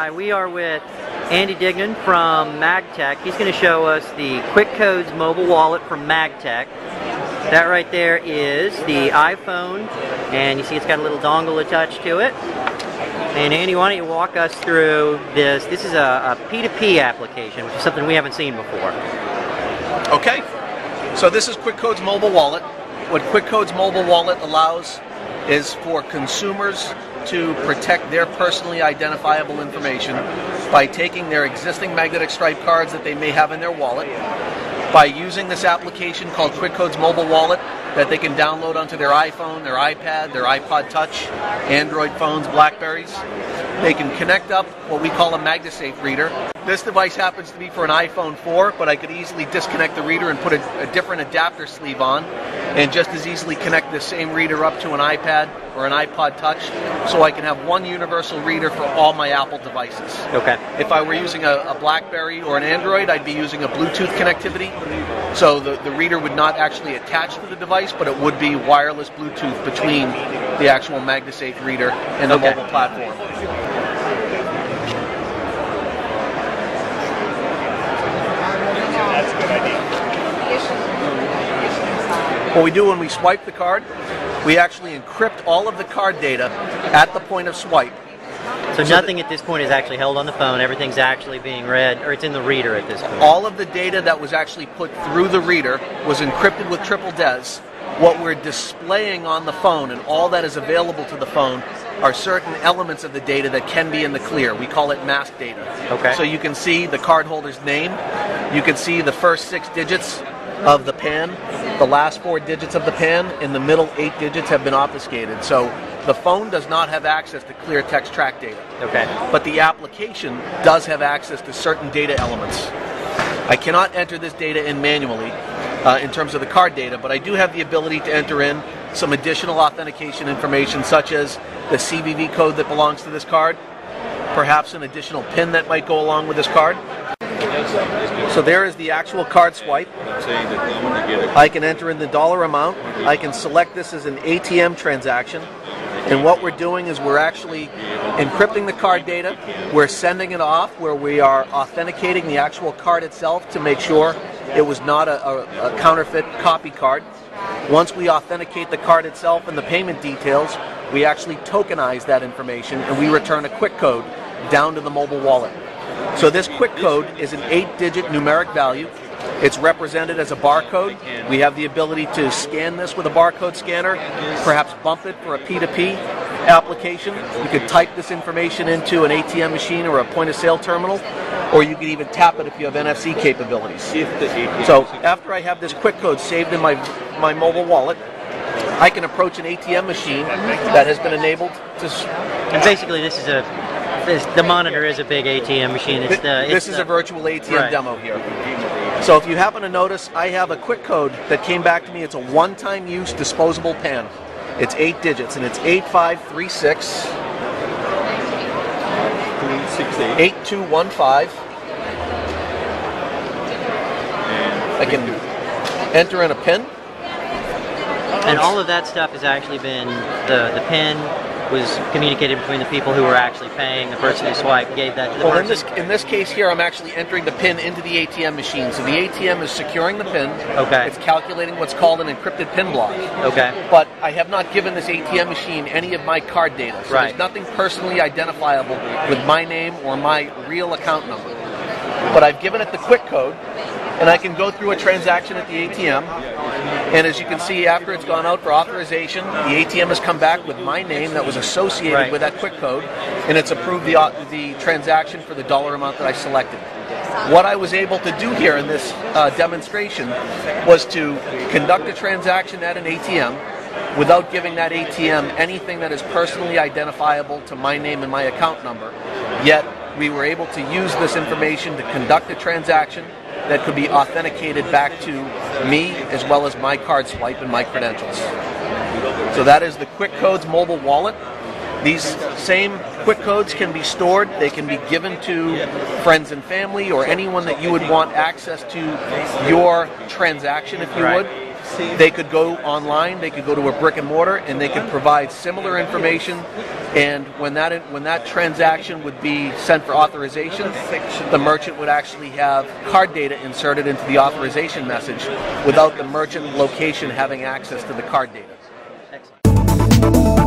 Hi, we are with Andy Dignan from Magtech. He's going to show us the QwickCodes mobile wallet from Magtech. That right there is the iPhone, and you see it's got a little dongle attached to it. And Andy, why don't you walk us through this? This is a P2P application, which is something we haven't seen before. Okay, so this is QwickCodes mobile wallet. What QwickCodes mobile wallet allows is for consumers to protect their personally identifiable information by taking their existing magnetic stripe cards that they may have in their wallet, by using this application called QwickCodes Mobile Wallet that they can download onto their iPhone, their iPad, their iPod Touch, Android phones, Blackberries. They can connect up what we call a MagsaFe reader. This device happens to be for an iPhone 4, but I could easily disconnect the reader and put a different adapter sleeve on, and just as easily connect this same reader up to an iPad or an iPod Touch, so I can have one universal reader for all my Apple devices. Okay. If I were using a Blackberry or an Android, I'd be using a Bluetooth connectivity, so the reader would not actually attach to the device, but it would be wireless Bluetooth between the actual MagsaFe reader and the mobile platform. That's a good idea. What we do when we swipe the card, we actually encrypt all of the card data at the point of swipe. So nothing at this point is actually held on the phone. Everything's actually being read, or it's in the reader at this point. All of the data that was actually put through the reader was encrypted with triple DES. What we're displaying on the phone and all that is available to the phone are certain elements of the data that can be in the clear. We call it masked data. Okay. So you can see the cardholder's name. You can see the first 6 digits of the PAN, the last 4 digits of the PAN, and the middle 8 digits have been obfuscated. So the phone does not have access to clear text track data. Okay. But the application does have access to certain data elements. I cannot enter this data in manually in terms of the card data, but I do have the ability to enter in some additional authentication information, such as the CVV code that belongs to this card, perhaps an additional PIN that might go along with this card. So there is the actual card swipe. I can enter in the dollar amount. I can select this as an ATM transaction. And what we're doing is we're actually encrypting the card data. We're sending it off where we are authenticating the actual card itself to make sure it was not a counterfeit copy card. Once we authenticate the card itself and the payment details, we actually tokenize that information and we return a quick code down to the mobile wallet. So this quick code is an 8-digit numeric value. It's represented as a barcode. We have the ability to scan this with a barcode scanner, perhaps bump it for a P2P application. You could type this information into an ATM machine or a point-of-sale terminal, or you could even tap it if you have NFC capabilities. So after I have this quick code saved in my mobile wallet, I can approach an ATM machine that has been enabled to... And basically the monitor is a big ATM machine. This is a virtual ATM demo here. So if you happen to notice, I have a quick code that came back to me. It's a one-time use disposable PAN. It's 8 digits, and it's 8536 8215. I can enter in a PIN. And all of that stuff has actually been, the PIN was communicated between the people who were actually paying. The person who swiped gave that to the person. In this case here, I'm actually entering the PIN into the ATM machine. So the ATM is securing the PIN. Okay. It's calculating what's called an encrypted PIN block. Okay. But I have not given this ATM machine any of my card data. So right. There's nothing personally identifiable with my name or my real account number. But I've given it the quick code, and I can go through a transaction at the ATM. And as you can see, after it's gone out for authorization, the ATM has come back with my name that was associated with that quick code, and it's approved the transaction for the dollar amount that I selected. What I was able to do here in this demonstration was to conduct a transaction at an ATM without giving that ATM anything that is personally identifiable to my name and my account number. Yet, we were able to use this information to conduct a transaction that could be authenticated back to me as well as my card swipe and my credentials. So that is the QwickCodes mobile wallet. These same quick codes can be stored. They can be given to friends and family or anyone that you would want access to your transaction, if you would. they could go online, they could go to a brick and mortar, and they could provide similar information. And when that transaction would be sent for authorization, the merchant would actually have card data inserted into the authorization message without the merchant location having access to the card data. Excellent.